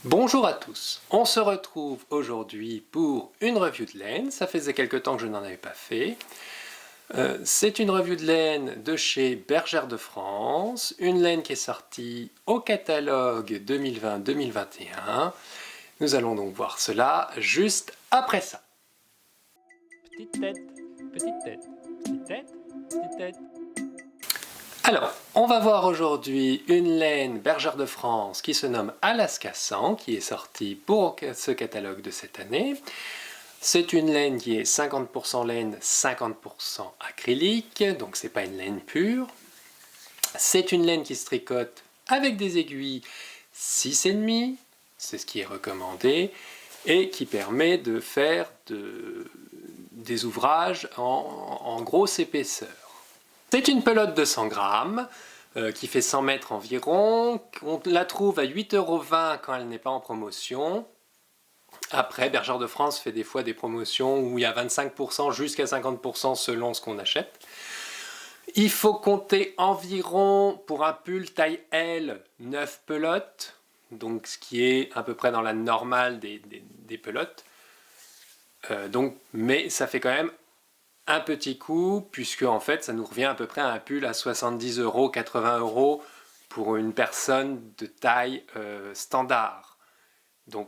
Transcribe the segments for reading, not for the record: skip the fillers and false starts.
Bonjour à tous, on se retrouve aujourd'hui pour une revue de laine, ça faisait quelque temps que je n'en avais pas fait. C'est une revue de laine de chez Bergère de France, une laine qui est sortie au catalogue 2020-2021. Nous allons donc voir cela juste après ça. Petite tête, petite tête, petite tête, petite tête. Alors, on va voir aujourd'hui une laine Bergère de France qui se nomme Alaska 100, qui est sortie pour ce catalogue de cette année. C'est une laine qui est 50% laine, 50% acrylique, donc c'est pas une laine pure. C'est une laine qui se tricote avec des aiguilles 6,5, c'est ce qui est recommandé, et qui permet de faire des ouvrages en grosse épaisseur. C'est une pelote de 100 grammes qui fait 100 mètres environ. On la trouve à 8,20 € quand elle n'est pas en promotion. Après, Bergère de France fait des fois des promotions où il y a 25% jusqu'à 50% selon ce qu'on achète. Il faut compter environ, pour un pull taille L, 9 pelotes, donc ce qui est à peu près dans la normale des pelotes. Mais ça fait quand même un petit coup, puisque en fait ça nous revient à peu près à un pull à 70 €, 80 € pour une personne de taille standard. Donc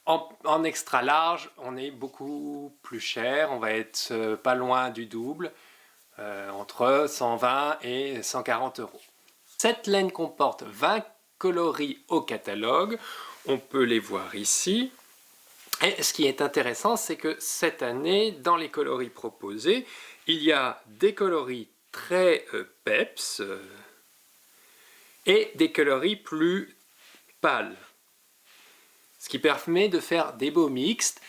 en extra large, on est beaucoup plus cher, on va être pas loin du double, entre 120 et 140 €. Cette laine comporte 20 coloris au catalogue, on peut les voir ici. Et ce qui est intéressant, c'est que cette année, dans les coloris proposés, il y a des coloris très peps et des coloris plus pâles. Ce qui permet de faire des beaux mixtes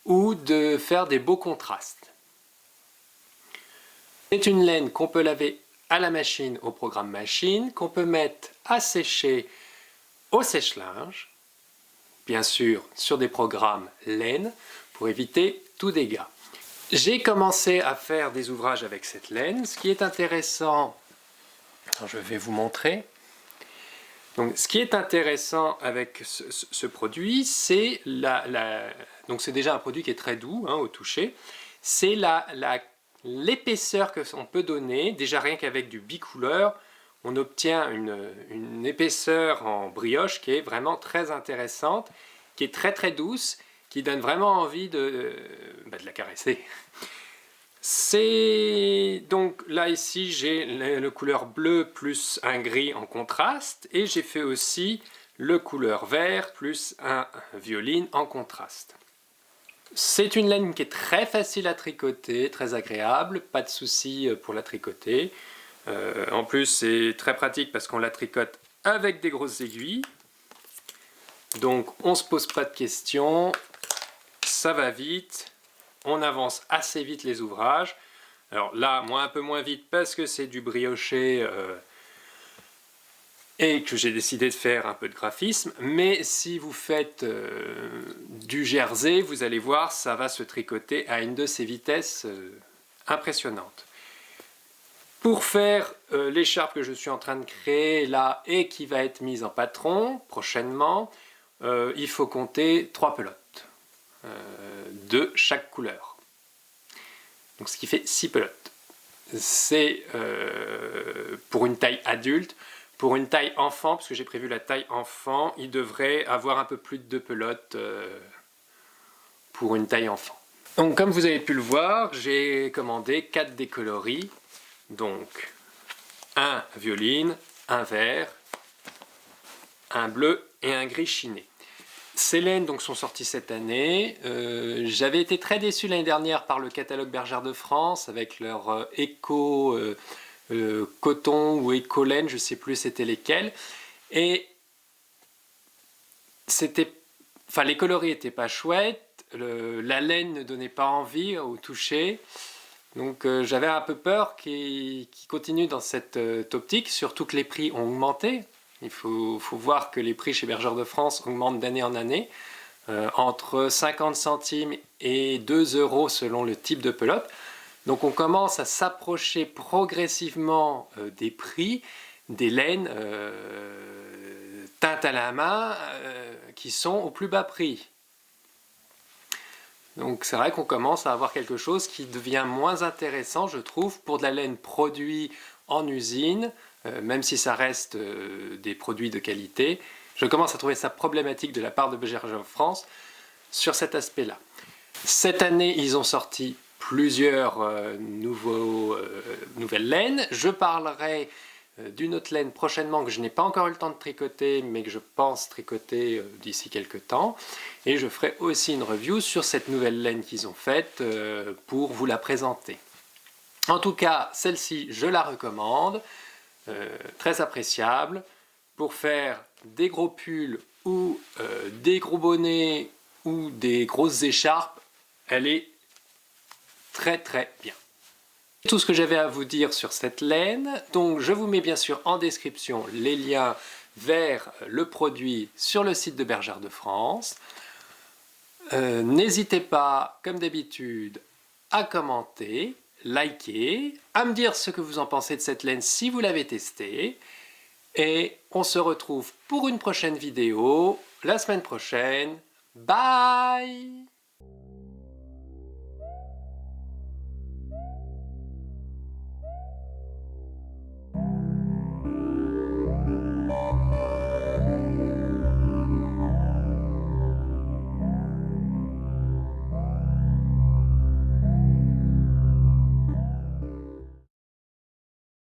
ou de faire des beaux contrastes. C'est une laine qu'on peut laver à la machine au programme machine, qu'on peut mettre à sécher au sèche-linge, bien sûr sur des programmes laine, pour éviter tout dégât. J'ai commencé à faire des ouvrages avec cette laine. Ce qui est intéressant, je vais vous montrer. Donc, ce qui est intéressant avec ce produit, c'est donc c'est déjà un produit qui est très doux au toucher. C'est l'épaisseur que on peut donner, déjà rien qu'avec du bicouleur, on obtient une épaisseur en brioche qui est vraiment très intéressante, qui est très très douce, qui donne vraiment envie de la caresser. Donc là ici j'ai le couleur bleu plus un gris en contraste, et j'ai fait aussi le couleur vert plus un violine en contraste. C'est une laine qui est très facile à tricoter, très agréable, pas de souci pour la tricoter. En plus c'est très pratique parce qu'on la tricote avec des grosses aiguilles, donc on ne se pose pas de questions, ça va vite, on avance assez vite les ouvrages. Alors là, moi un peu moins vite parce que c'est du brioché et que j'ai décidé de faire un peu de graphisme, mais si vous faites du jersey, vous allez voir, ça va se tricoter à une de ces vitesses impressionnantes. Pour faire l'écharpe que je suis en train de créer là et qui va être mise en patron prochainement, il faut compter 3 pelotes de chaque couleur. Donc ce qui fait 6 pelotes. C'est pour une taille adulte. Pour une taille enfant, parce que j'ai prévu la taille enfant, il devrait avoir un peu plus de 2 pelotes pour une taille enfant. Donc comme vous avez pu le voir, j'ai commandé 4 décoloris. Donc un violine, un vert, un bleu et un gris chiné. Ces laines donc sont sorties cette année. J'avais été très déçu l'année dernière par le catalogue Bergère de France avec leur éco coton ou éco laine, je ne sais plus c'était lesquels. Et les coloris n'étaient pas chouettes, la laine ne donnait pas envie au toucher. Donc j'avais un peu peur qu'ils continuent dans cette optique, surtout que les prix ont augmenté. Il faut voir que les prix chez Bergère de France augmentent d'année en année, entre 50 centimes et 2 € selon le type de pelote. Donc on commence à s'approcher progressivement des prix des laines teintes à la main qui sont au plus bas prix. Donc c'est vrai qu'on commence à avoir quelque chose qui devient moins intéressant, je trouve, pour de la laine produite en usine, même si ça reste des produits de qualité. Je commence à trouver ça problématique de la part de Bergère de France sur cet aspect-là. Cette année, ils ont sorti plusieurs nouvelles laines. Je parlerai d'une autre laine prochainement que je n'ai pas encore eu le temps de tricoter, mais que je pense tricoter d'ici quelques temps. Et je ferai aussi une review sur cette nouvelle laine qu'ils ont faite pour vous la présenter. En tout cas, celle-ci, je la recommande, très appréciable, pour faire des gros pulls ou des gros bonnets ou des grosses écharpes. Elle est très très bien. C'est tout ce que j'avais à vous dire sur cette laine. Donc je vous mets bien sûr en description les liens vers le produit sur le site de Bergère de France. N'hésitez pas, comme d'habitude, à commenter, liker, à me dire ce que vous en pensez de cette laine si vous l'avez testée. Et on se retrouve pour une prochaine vidéo la semaine prochaine. Bye!